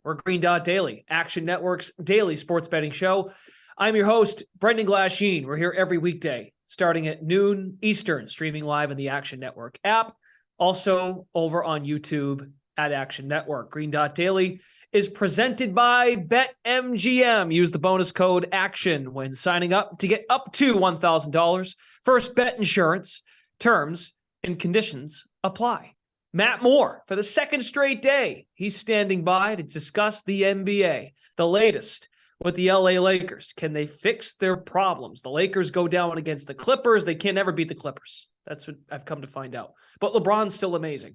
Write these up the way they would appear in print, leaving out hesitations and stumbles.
We're Green Dot Daily, Action Network's daily sports betting show. I'm your host, Brendan Glasheen. We're here every weekday, starting at noon Eastern, streaming live in the Action Network app. Also over on YouTube at Action Network. Green Dot Daily is presented by BetMGM. Use the bonus code ACTION when signing up to get up to $1,000. First bet insurance. Terms and conditions apply. Matt Moore, for the second straight day, he's standing by to discuss the NBA, the latest with the LA Lakers. Can they fix their problems? The Lakers go down against the Clippers. They can never beat the Clippers. That's what I've come to find out. But LeBron's still amazing.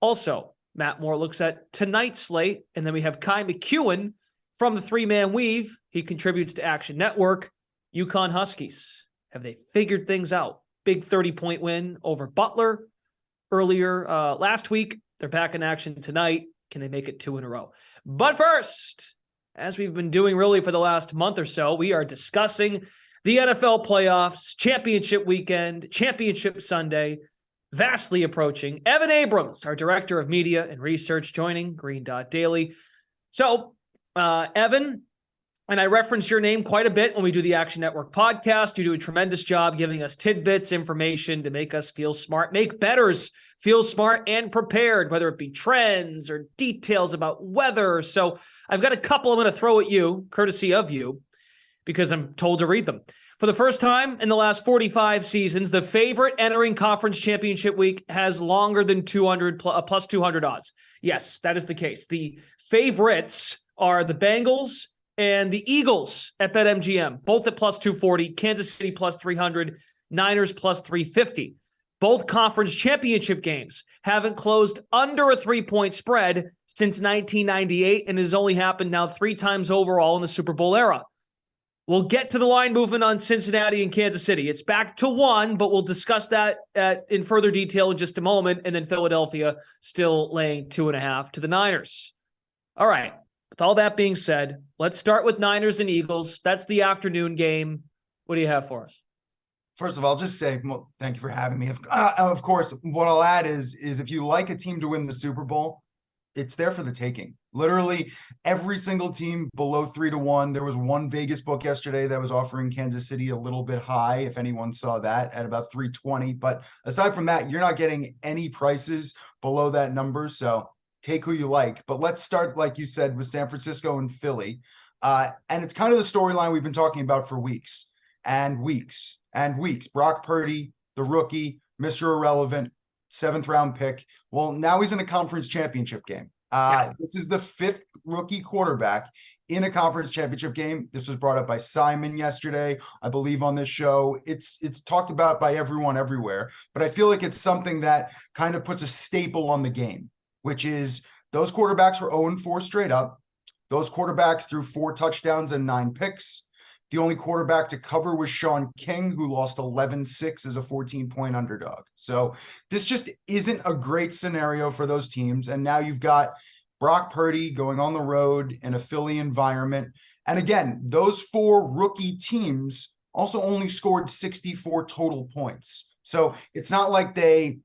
Also, Matt Moore looks at tonight's slate, and then we have Kai McEwen from the three-man weave. He contributes to Action Network. UConn Huskies, have they figured things out? Big 30-point win over Butler earlier last week. They're back in action tonight. Can they make it two in a row? But first, as we've been doing really for the last month or so, we are discussing the NFL playoffs, championship weekend, championship Sunday, vastly approaching. Evan Abrams, our director of media and research, joining Green Dot Daily. So, Evan, and I reference your name quite a bit when we do the Action Network podcast. You do a tremendous job giving us tidbits, information to make us feel smart, make bettors feel smart and prepared, whether it be trends or details about weather. So I've got a couple I'm going to throw at you, courtesy of you, because I'm told to read them. For the first time in the last 45 seasons, the favorite entering conference championship week has longer than 200 plus 200 odds. Yes, that is the case. The favorites are the Bengals and the Eagles at BetMGM, both at plus 240, Kansas City plus 300, Niners plus 350. Both conference championship games haven't closed under a 3-point spread since 1998, and has only happened now 3 times overall in the Super Bowl era. We'll get to the line movement on Cincinnati and Kansas City. It's back to 1, but we'll discuss that in further detail in just a moment. And then Philadelphia still laying 2.5 to the Niners. All right. With all that being said, let's start with Niners and Eagles. That's the afternoon game. What do you have for us? First of all, just say, well, thank you for having me. Of course, what I'll add is if you like a team to win the Super Bowl, it's there for the taking. Literally every single team below 3-1. There was one Vegas book yesterday that was offering Kansas City a little bit high, if anyone saw that, at about 320. But aside from that, you're not getting any prices below that number. So take who you like. But let's start, like you said, with San Francisco and Philly. And it's kind of the storyline we've been talking about for weeks and weeks and weeks. Brock Purdy, the rookie, Mr. Irrelevant, 7th round pick. Well, now he's in a conference championship game. This is the 5th rookie quarterback in a conference championship game. This was brought up by Simon yesterday, I believe, on this show. It's talked about by everyone everywhere, but I feel like it's something that kind of puts a staple on the game, which is those quarterbacks were 0-4 straight up. Those quarterbacks threw 4 touchdowns and 9 picks. The only quarterback to cover was Sean King, who lost 11-6 as a 14-point underdog. So this just isn't a great scenario for those teams. And now you've got Brock Purdy going on the road in a Philly environment. And again, those 4 rookie teams also only scored 64 total points. So it's not like they,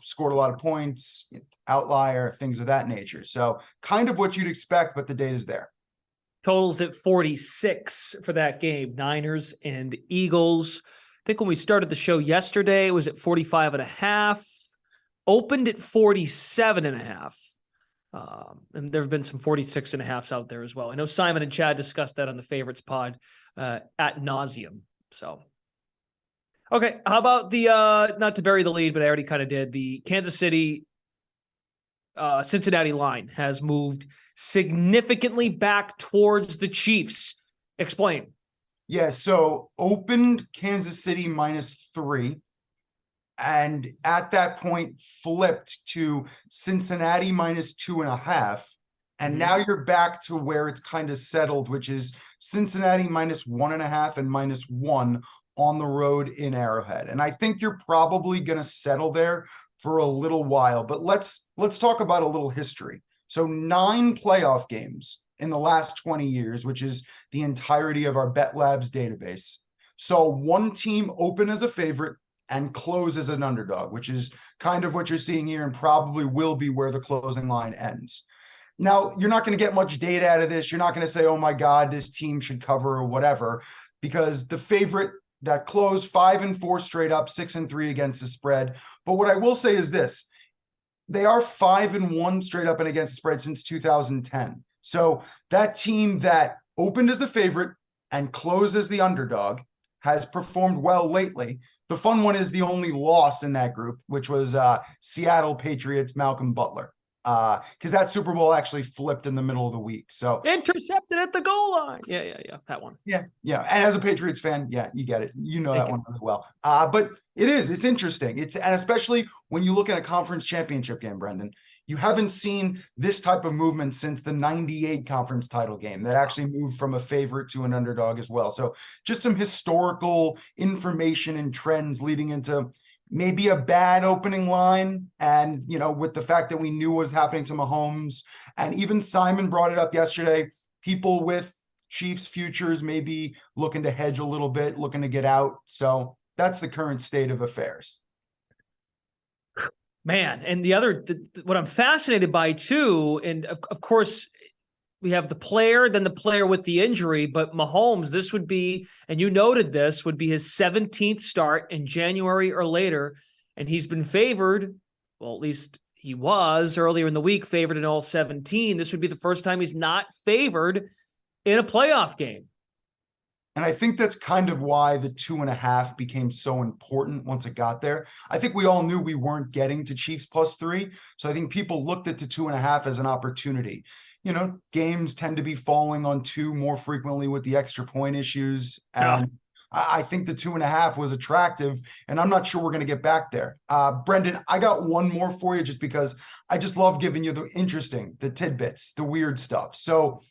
scored a lot of points, outlier, things of that nature. So kind of what you'd expect, but the data's there. Totals at 46 for that game, Niners and Eagles. I think when we started the show yesterday, it was at 45.5, opened at 47.5. And there have been some 46.5s out there as well. I know Simon and Chad discussed that on the Favorites pod at nauseum. So, okay, how about the, not to bury the lead, but I already kind of did, the Kansas City Cincinnati line has moved significantly back towards the Chiefs. Explain. Yeah, so opened Kansas City -3, and at that point flipped to Cincinnati -2.5, and now you're back to where it's kind of settled, which is Cincinnati -1.5 and -1 on the road in Arrowhead. And I think you're probably going to settle there for a little while, but let's talk about a little history. So 9 playoff games in the last 20 years, which is the entirety of our Bet Labs database. So one team open as a favorite and close as an underdog, which is kind of what you're seeing here and probably will be where the closing line ends. Now, you're not going to get much data out of this. You're not going to say, oh my God, this team should cover or whatever, because the favorite that closed 5-4 straight up, 6-3 against the spread. But what I will say is this: they are 5-1 straight up and against the spread since 2010. So that team that opened as the favorite and closed as the underdog has performed well lately. The fun one is the only loss in that group, which was Seattle Patriots, Malcolm Butler. Because that Super Bowl actually flipped in the middle of the week. So intercepted at the goal line. Yeah. That one. Yeah. And as a Patriots fan, yeah, you get it. You know that one really well. But it's interesting. And especially when you look at a conference championship game, Brendan, you haven't seen this type of movement since the 98 conference title game that actually moved from a favorite to an underdog as well. So just some historical information and trends leading into maybe a bad opening line. And, with the fact that we knew what was happening to Mahomes, and even Simon brought it up yesterday, people with Chiefs futures maybe looking to hedge a little bit, looking to get out. So that's the current state of affairs. Man, and what I'm fascinated by too, and of course, we have the player, then the player with the injury, but Mahomes, this would be, and you noted this, would be his 17th start in January or later, and he's been favored, well, at least he was earlier in the week, favored in all 17. This would be the first time he's not favored in a playoff game. And I think that's kind of why the 2.5 became so important once it got there. I think we all knew we weren't getting to Chiefs +3. So I think people looked at the 2.5 as an opportunity. Games tend to be falling on 2 more frequently with the extra point issues. And I think the 2.5 was attractive, and I'm not sure we're going to get back there. Brendan, I got one more for you just because I just love giving you the tidbits, the weird stuff. So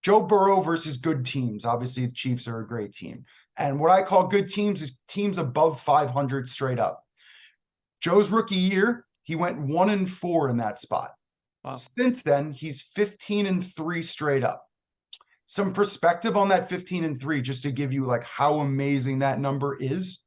Joe Burrow versus good teams. Obviously, the Chiefs are a great team. And what I call good teams is teams above 500 straight up. Joe's rookie year, he went 1-4 in that spot. Wow. Since then, he's 15-3 straight up. Some perspective on that 15-3, just to give you how amazing that number is.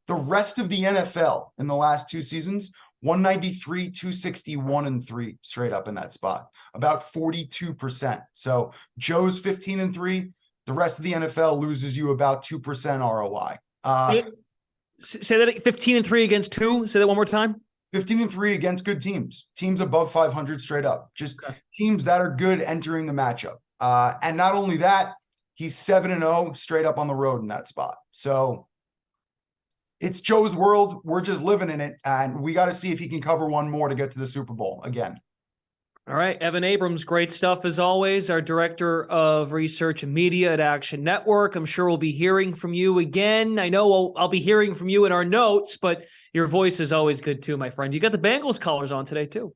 The rest of the NFL in the last 2 seasons, 193, 261-3 straight up in that spot, about 42%. So Joe's 15-3. The rest of the NFL loses you about 2% ROI. Say that 15-3 against 2. Say that one more time. 15-3 against good teams above 500 straight up, just teams that are good entering the matchup. And not only that, he's 7-0 straight up on the road in that spot. So it's Joe's world. We're just living in it. And we got to see if he can cover one more to get to the Super Bowl again. All right. Evan Abrams, great stuff as always. Our director of research and media at Action Network. I'm sure we'll be hearing from you again. I know I'll be hearing from you in our notes, but your voice is always good too, my friend. You got the Bengals colors on today too.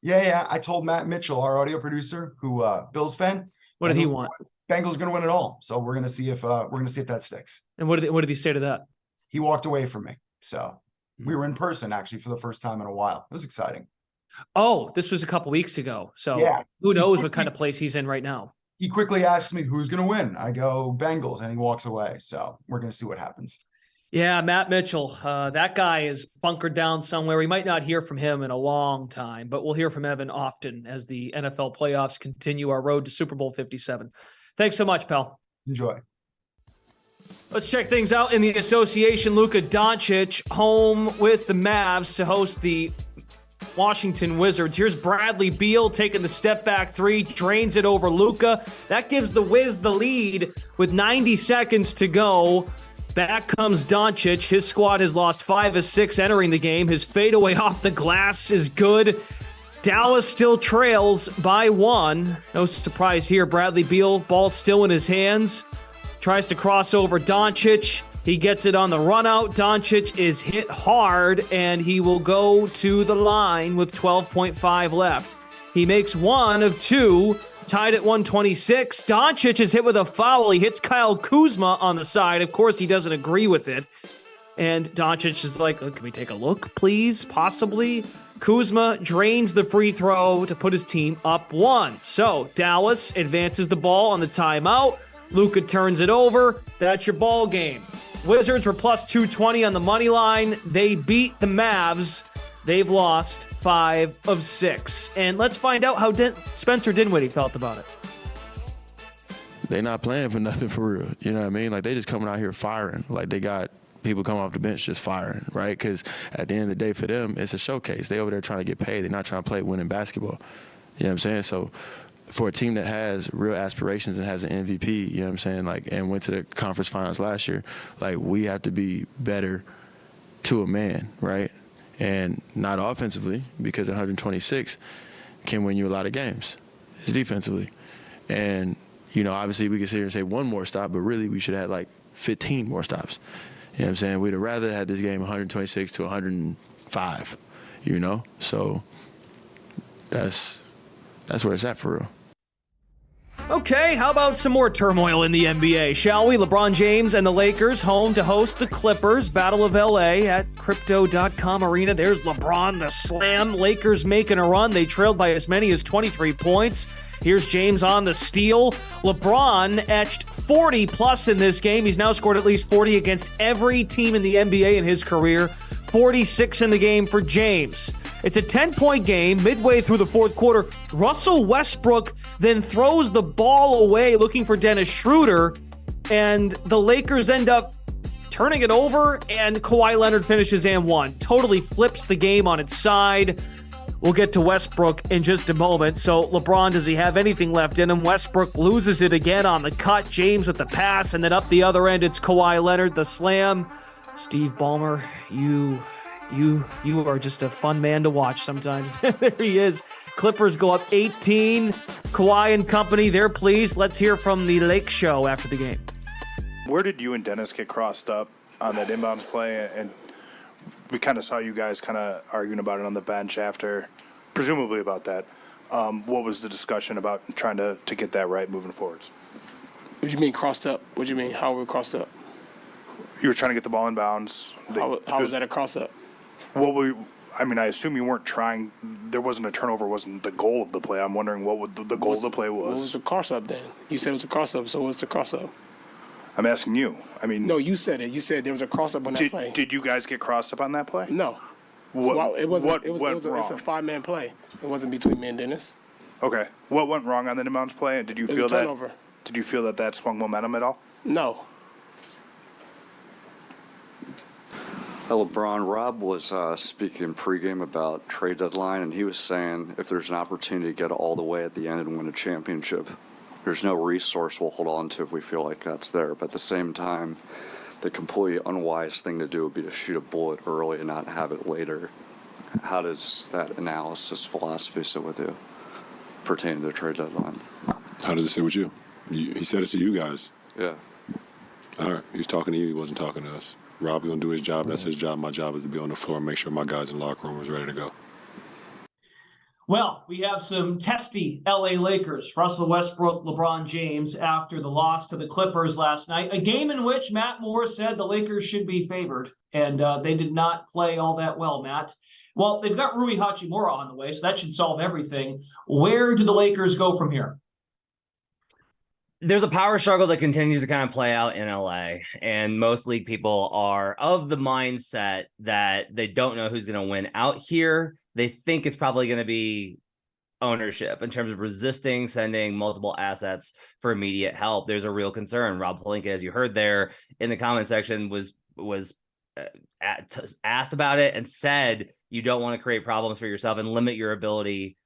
Yeah. I told Matt Mitchell, our audio producer, who Bills fan. What did he want? Bengals going to win it all. So we're going to see if that sticks. And what did he say to that? He walked away from me. So we were in person actually for the first time in a while. It was exciting. Oh, this was a couple weeks ago. So yeah. Who knows what kind of place he's in right now. He quickly asks me who's going to win. I go Bengals, and he walks away. So we're going to see what happens. Yeah, Matt Mitchell. That guy is bunkered down somewhere. We might not hear from him in a long time, but we'll hear from Evan often as the NFL playoffs continue our road to Super Bowl 57. Thanks so much, pal. Enjoy. Let's check things out in the association. Luka Doncic home with the Mavs to host the Washington Wizards. Here's Bradley Beal taking the step back 3, drains it over Luka. That gives the Wiz the lead with 90 seconds to go. Back comes Doncic. His squad has lost 5 of 6 entering the game. His fadeaway off the glass is good. Dallas still trails by 1. No surprise here. Bradley Beal, ball still in his hands. Tries to cross over Doncic. He gets it on the run out. Doncic is hit hard, and he will go to the line with 12.5 left. He makes 1 of 2, tied at 126. Doncic is hit with a foul. He hits Kyle Kuzma on the side. Of course, he doesn't agree with it. And Doncic is like, can we take a look, please? Possibly. Kuzma drains the free throw to put his team up 1. So Dallas advances the ball on the timeout. Luka turns it over. That's your ball game. Wizards were plus 220 on the money line. They beat the Mavs They've lost 5 of 6. And let's find out how Spencer Dinwiddie felt about it. They not playing for nothing for real. You know what I mean? Like, they just coming out here firing. Like, they got people coming off the bench just firing, right? Because at the end of the day, for them, it's a showcase. They over there trying to get paid. They're not trying to play winning basketball. You know what I'm saying? So for a team that has real aspirations and has an MVP, you know what I'm saying, like, and went to the conference finals last year, like, we have to be better to a man, right? And not offensively, because 126 can win you a lot of games. It's defensively. And, you know, obviously we could sit here and say one more stop, but really we should have had like 15 more stops. You know what I'm saying? We'd have rather had this game 126 to 105, you know? So that's where it's at for real. Okay, how about some more turmoil in the NBA, shall we? LeBron James and the Lakers home to host the Clippers. Battle of LA at Crypto.com Arena. There's LeBron, the slam. Lakers making a run. They trailed by as many as 23 points. Here's James on the steal. LeBron etched 40-plus in this game. He's now scored at least 40 against every team in the NBA in his career. 46 in the game for James. It's a 10-point game midway through the fourth quarter. Russell Westbrook then throws the ball away looking for Dennis Schroeder, and the Lakers end up turning it over, and Kawhi Leonard finishes and one. Totally flips the game on its side. We'll get to Westbrook in just a moment. So LeBron, does he have anything left in him? Westbrook loses it again on the cut. James with the pass, and then up the other end, it's Kawhi Leonard, the slam. Steve Ballmer, you are just a fun man to watch sometimes. There he is. Clippers go up 18. Kawhi and company, they're pleased. Let's hear from the Lake Show after the game. Where did you and Dennis get crossed up on that inbounds play? And we kind of saw you guys kind of arguing about it on the bench after, presumably about that. What was the discussion about trying to get that right moving forwards? What do you mean crossed up? What do you mean? How were we crossed up? You were trying to get the ball in bounds. How was that a cross up? I assume you weren't trying. There wasn't a turnover. Wasn't the goal of the play. I'm wondering what the goal of the play was. What was the cross up then? You said it was a cross up. So what's the cross up? I'm asking you. No, you said it. You said there was a cross up on that play. Did you guys get crossed up on that play? No. It went wrong? It's a 5-man play. It wasn't between me and Dennis. Okay. What went wrong on the inbounds play? And did you feel that? Did you feel that swung momentum at all? No. LeBron, Rob was speaking pregame about trade deadline, and he was saying if there's an opportunity to get all the way at the end and win a championship, there's no resource we'll hold on to if we feel like that's there. But at the same time, the completely unwise thing to do would be to shoot a bullet early and not have it later. How does that analysis philosophy sit with you pertaining to the trade deadline? How does it sit with you? He said it to you guys. Yeah. All right. He was talking to you. He wasn't talking to us. Rob's going to do his job. That's his job. My job is to be on the floor and make sure my guys in the locker room is ready to go. Well, we have some testy LA Lakers, Russell Westbrook, LeBron James, after the loss to the Clippers last night. A game in which Matt Moore said the Lakers should be favored, and they did not play all that well, Matt. Well, they've got Rui Hachimura on the way, so that should solve everything. Where do the Lakers go from here? There's a power struggle that continues to kind of play out in LA, and most league people are of the mindset that they don't know who's going to win out here. They think it's probably going to be ownership in terms of resisting sending multiple assets for immediate help. There's a real concern. Rob Pelinka, as you heard there in the comment section, was asked about it and said you don't want to create problems for yourself and limit your ability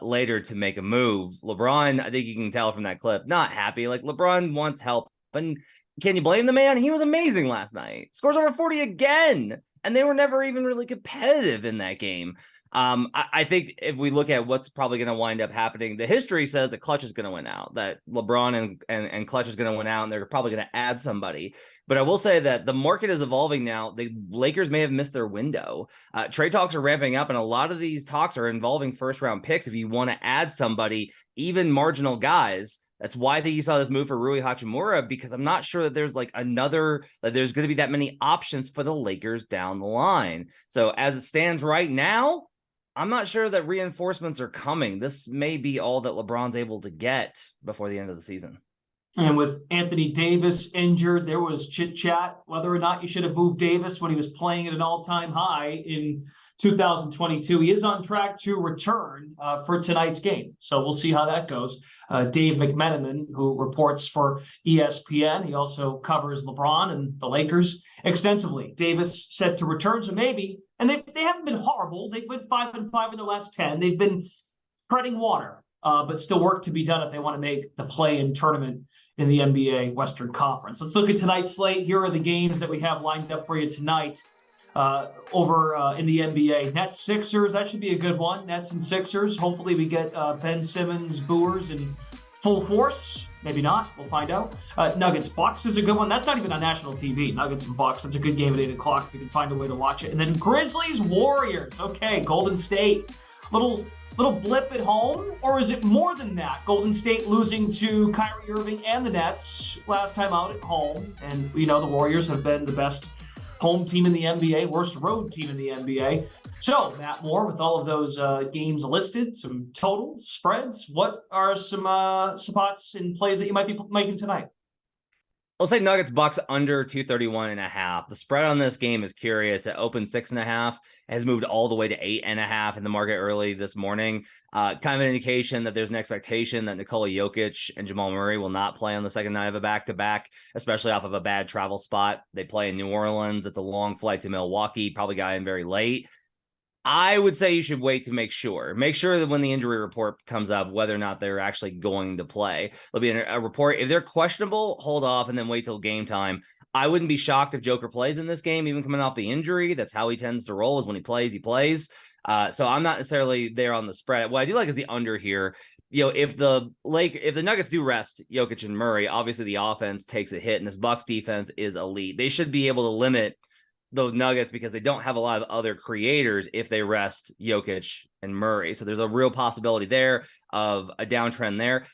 later to make a move. LeBron, I think you can tell from that clip, not happy. Like, LeBron wants help. And can you blame the man? He was amazing last night. Scores over 40 again. And they were never even really competitive in that game. I think if we look at what's probably going to wind up happening, the history says that Clutch is going to win out, that LeBron and Clutch is going to win out, and they're probably going to add somebody. But I will say that the market is evolving now. The Lakers may have missed their window. Trade talks are ramping up, and a lot of these talks are involving first-round picks if you want to add somebody, even marginal guys. That's why I think you saw this move for Rui Hachimura, because I'm not sure that there's there's going to be that many options for the Lakers down the line. So as it stands right now, I'm not sure that reinforcements are coming. This may be all that LeBron's able to get before the end of the season. And with Anthony Davis injured, there was chit-chat whether or not you should have moved Davis when he was playing at an all-time high in 2022. He is on track to return for tonight's game. So we'll see how that goes. Dave McMenamin, who reports for ESPN, he also covers LeBron and the Lakers extensively. Davis set to return, so maybe. And they haven't been horrible. They've been 5-5 in the last 10. They've been treading water, but still work to be done if they want to make the play-in tournament in the NBA Western Conference. Let's look at tonight's slate. Here are the games that we have lined up for you tonight over in the NBA. Nets Sixers, that should be a good one. Nets and Sixers. Hopefully we get Ben Simmons, Boers in full force. Maybe not. We'll find out. Nuggets Bucks is a good one. That's not even on national TV. Nuggets and Bucks. That's a good game at 8 o'clock if you can find a way to watch it. And then Grizzlies Warriors. Okay, Golden State. Little blip at home, or is it more than that? Golden State losing to Kyrie Irving and the Nets last time out at home. And we know the Warriors have been the best home team in the NBA, worst road team in the NBA. So, Matt Moore, with all of those games listed, some totals, spreads, what are some spots and plays that you might be making tonight? Let's say Nuggets Bucks under 231.5. The spread on this game is curious. It opened 6.5, has moved all the way to 8.5 in the market early this morning. Kind of an indication that there's an expectation that Nikola Jokic and Jamal Murray will not play on the second night of a back-to-back, especially off of a bad travel spot. They play in New Orleans. It's a long flight to Milwaukee. Probably got in very late. I would say you should wait to make sure. Make sure that when the injury report comes up, whether or not they're actually going to play. There'll be a report. If they're questionable, hold off and then wait till game time. I wouldn't be shocked if Joker plays in this game, even coming off the injury. That's how he tends to roll, is when he plays, he plays. So I'm not necessarily there on the spread. What I do like is the under here. You know, if the Nuggets do rest Jokic and Murray, obviously the offense takes a hit, and this Bucks defense is elite. They should be able to limit those Nuggets because they don't have a lot of other creators if they rest Jokic and Murray. So there's a real possibility there of a downtrend there.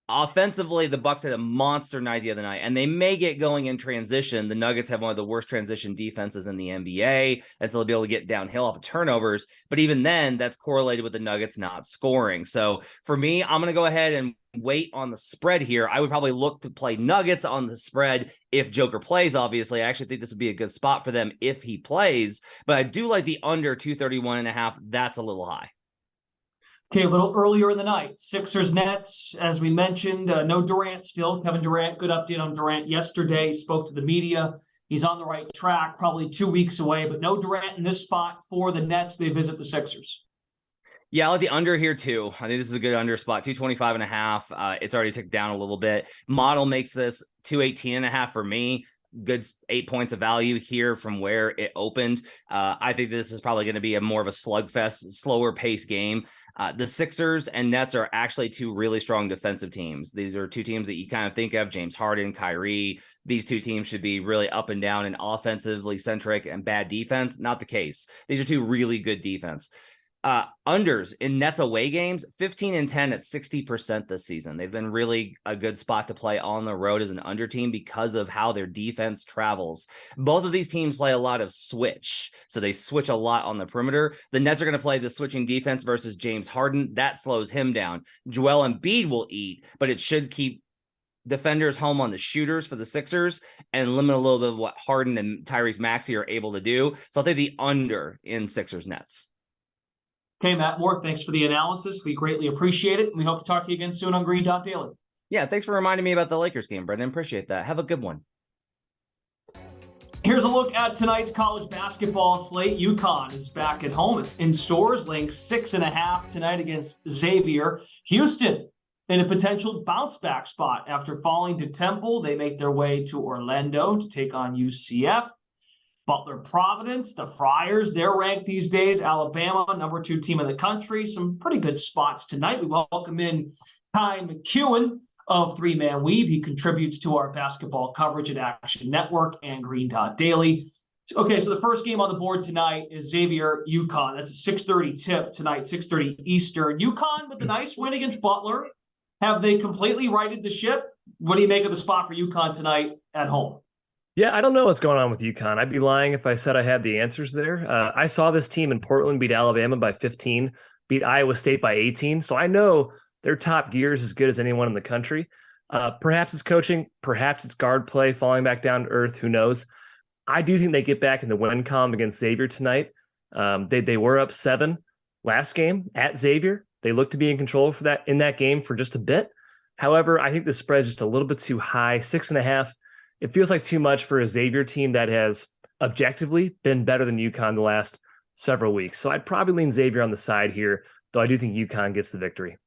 Offensively, the Bucks had a monster night the other night, and they may get going in transition. The Nuggets have one of the worst transition defenses in the NBA, and so they'll be able to get downhill off of turnovers. But even then, that's correlated with the Nuggets not scoring. So for me, I'm going to go ahead and wait on the spread here. I would probably look to play Nuggets on the spread if Joker plays, obviously. I actually think this would be a good spot for them if he plays, but I do like the under 231.5. That's a little high. Okay, a little earlier in the night, Sixers Nets, as we mentioned, no Durant still. Kevin Durant, good update on Durant yesterday. He spoke to the media. He's on the right track, probably 2 weeks away, but no Durant in this spot for the Nets. They visit the Sixers. Yeah, I like the under here too. I think this is a good under spot, 225.5. It's already ticked down a little bit. Model makes this 218.5 for me. Good 8 points of value here from where it opened. I think this is probably going to be more of a slugfest, slower pace game. The Sixers and Nets are actually two really strong defensive teams. These are two teams that you kind of think of, James Harden, Kyrie. These two teams should be really up and down and offensively centric and bad defense. Not the case. These are two really good defense. Unders in Nets away games, 15-10 at 60% this season. They've been really a good spot to play on the road as an under team because of how their defense travels. Both of these teams play a lot of switch, so they switch a lot on the perimeter. The Nets are going to play the switching defense versus James Harden. That slows him down. Joel Embiid will eat, but it should keep defenders home on the shooters for the Sixers and limit a little bit of what Harden and Tyrese Maxey are able to do. So I'll take the under in Sixers Nets. Okay, Matt Moore, thanks for the analysis. We greatly appreciate it. And we hope to talk to you again soon on Green Dot Daily. Yeah, thanks for reminding me about the Lakers game, Brendan. Appreciate that. Have a good one. Here's a look at tonight's college basketball slate. UConn is back at home in stores, laying 6.5 tonight against Xavier. Houston in a potential bounce back spot after falling to Temple. They make their way to Orlando to take on UCF. Butler Providence, the Friars, they're ranked these days. Alabama, number 2 team in the country. Some pretty good spots tonight. We welcome in Ty McEwen of Three Man Weave. He contributes to our basketball coverage at Action Network and Green Dot Daily. Okay, so the first game on the board tonight is Xavier UConn. That's a 6:30 tip tonight, 6:30 Eastern. UConn with a nice win against Butler. Have they completely righted the ship? What do you make of the spot for UConn tonight at home? Yeah, I don't know what's going on with UConn. I'd be lying if I said I had the answers there. I saw this team in Portland beat Alabama by 15, beat Iowa State by 18. So I know their top gear is as good as anyone in the country. Perhaps it's coaching, perhaps it's guard play, falling back down to earth. Who knows? I do think they get back in the win column against Xavier tonight. They were up 7 last game at Xavier. They look to be in control in that game for just a bit. However, I think the spread is just a little bit too high, 6.5. It feels like too much for a Xavier team that has objectively been better than UConn the last several weeks. So I'd probably lean Xavier on the side here, though I do think UConn gets the victory.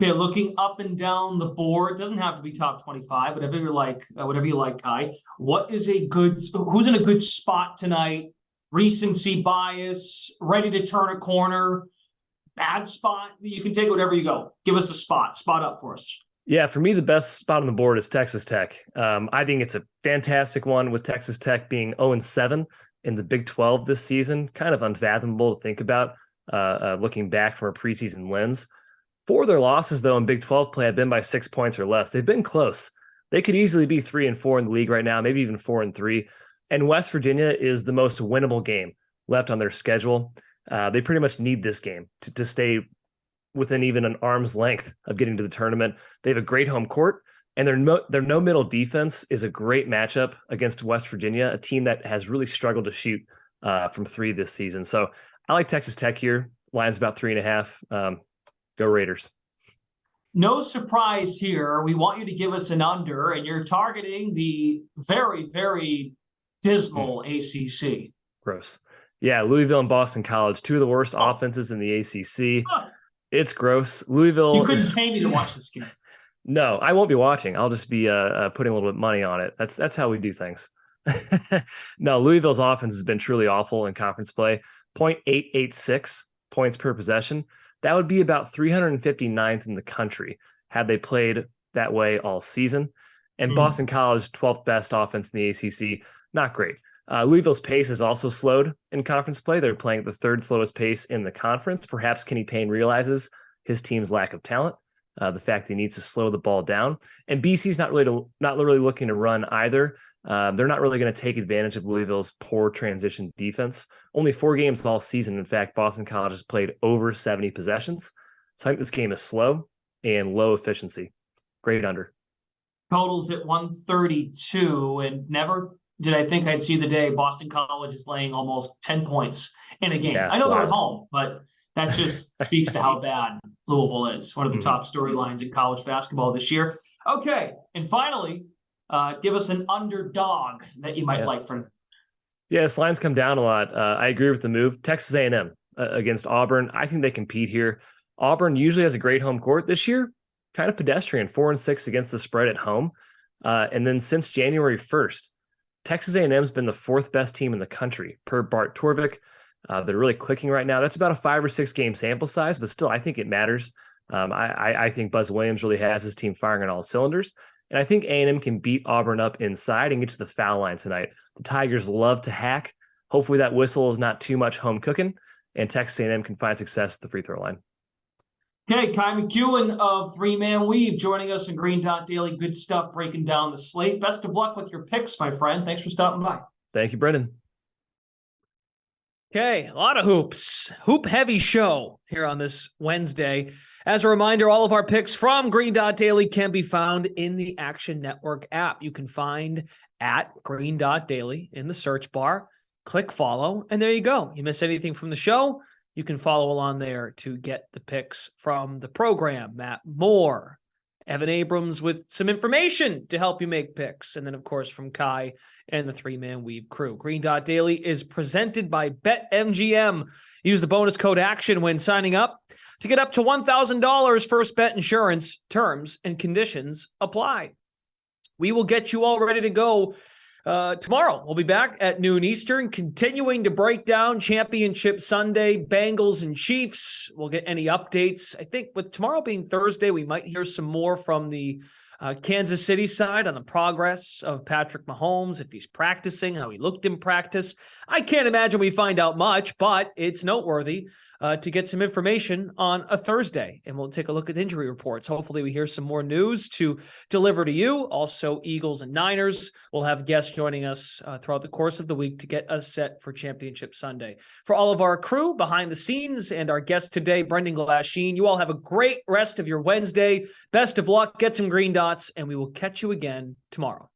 Okay, looking up and down the board, doesn't have to be top 25, whatever you like, Kai. Who's in a good spot tonight? Recency bias, ready to turn a corner, bad spot. You can take whatever you go. Give us a spot up for us. Yeah, for me, the best spot on the board is Texas Tech. I think it's a fantastic one with Texas Tech being 0-7 in the Big 12 this season. Kind of unfathomable to think about looking back from a preseason lens. 4 of their losses, though, in Big 12 play have been by 6 points or less. They've been close. They could easily be 3-4 in the league right now, maybe even 4-3. And West Virginia is the most winnable game left on their schedule. They pretty much need this game to stay within even an arm's length of getting to the tournament. They have a great home court, and their no middle defense is a great matchup against West Virginia, a team that has really struggled to shoot from 3 this season. So I like Texas Tech here. Line's about 3.5. Go Raiders. No surprise here. We want you to give us an under, and you're targeting the very, very dismal ACC. Gross. Yeah, Louisville and Boston College, 2 of the worst offenses in the ACC. It's gross. Louisville. You couldn't pay me to watch this game. No, I won't be watching. I'll just be putting a little bit of money on it. That's how we do things. No, Louisville's offense has been truly awful in conference play. 0.886 points per possession. That would be about 359th in the country had they played that way all season. And Boston College, 12th best offense in the ACC. Not great. Louisville's pace is also slowed in conference play. They're playing at the 3rd slowest pace in the conference. Perhaps Kenny Payne realizes his team's lack of talent, the fact that he needs to slow the ball down. And BC's not really looking to run either. They're not really going to take advantage of Louisville's poor transition defense. Only 4 games all season. In fact, Boston College has played over 70 possessions. So I think this game is slow and low efficiency. Great under. Totals at 132, and never did I think I'd see the day Boston College is laying almost 10 points in a game. Yeah, I know they're at home, but that just speaks to how bad Louisville is. One of the top storylines in college basketball this year. Okay, and finally, give us an underdog that you might like for. Yeah, this line's come down a lot. I agree with the move. Texas A&M against Auburn. I think they compete here. Auburn usually has a great home court. This year, kind of pedestrian, 4-6 against the spread at home. And then since January 1st, Texas A&M's been the 4th best team in the country per Bart Torvik. They're really clicking right now. That's about a 5 or 6 game sample size, but still, I think it matters. I think Buzz Williams really has his team firing on all cylinders. And I think A&M can beat Auburn up inside and get to the foul line tonight. The Tigers love to hack. Hopefully that whistle is not too much home cooking, and Texas A&M can find success at the free throw line. Okay, Kai McEwen of 3-Man Weave joining us in Green Dot Daily. Good stuff breaking down the slate. Best of luck with your picks, my friend. Thanks for stopping by. Thank you, Brendan. Okay, a lot of hoops. Hoop-heavy show here on this Wednesday. As a reminder, all of our picks from Green Dot Daily can be found in the Action Network app. You can find at Green Dot Daily in the search bar. Click follow, and there you go. You miss anything from the show, you can follow along there to get the picks from the program. Matt Moore, Evan Abrams with some information to help you make picks. And then, of course, from Kai and the 3-Man Weave crew. Green Dot Daily is presented by BetMGM. Use the bonus code ACTION when signing up to get up to $1,000 first bet insurance. Terms and conditions apply. We will get you all ready to go tomorrow. We'll be back at noon Eastern, continuing to break down Championship Sunday, Bengals and Chiefs. We'll get any updates. I think with tomorrow being Thursday, we might hear some more from the Kansas City side on the progress of Patrick Mahomes, if he's practicing, how he looked in practice. I can't imagine we find out much, but it's noteworthy. to get some information on a Thursday, and we'll take a look at injury reports. Hopefully we hear some more news to deliver to you. Also, Eagles and Niners. We'll have guests joining us throughout the course of the week to get us set for Championship Sunday. For all of our crew behind the scenes and our guest today, Brendan Glasheen, you all have a great rest of your Wednesday. Best of luck, get some green dots, and we will catch you again tomorrow.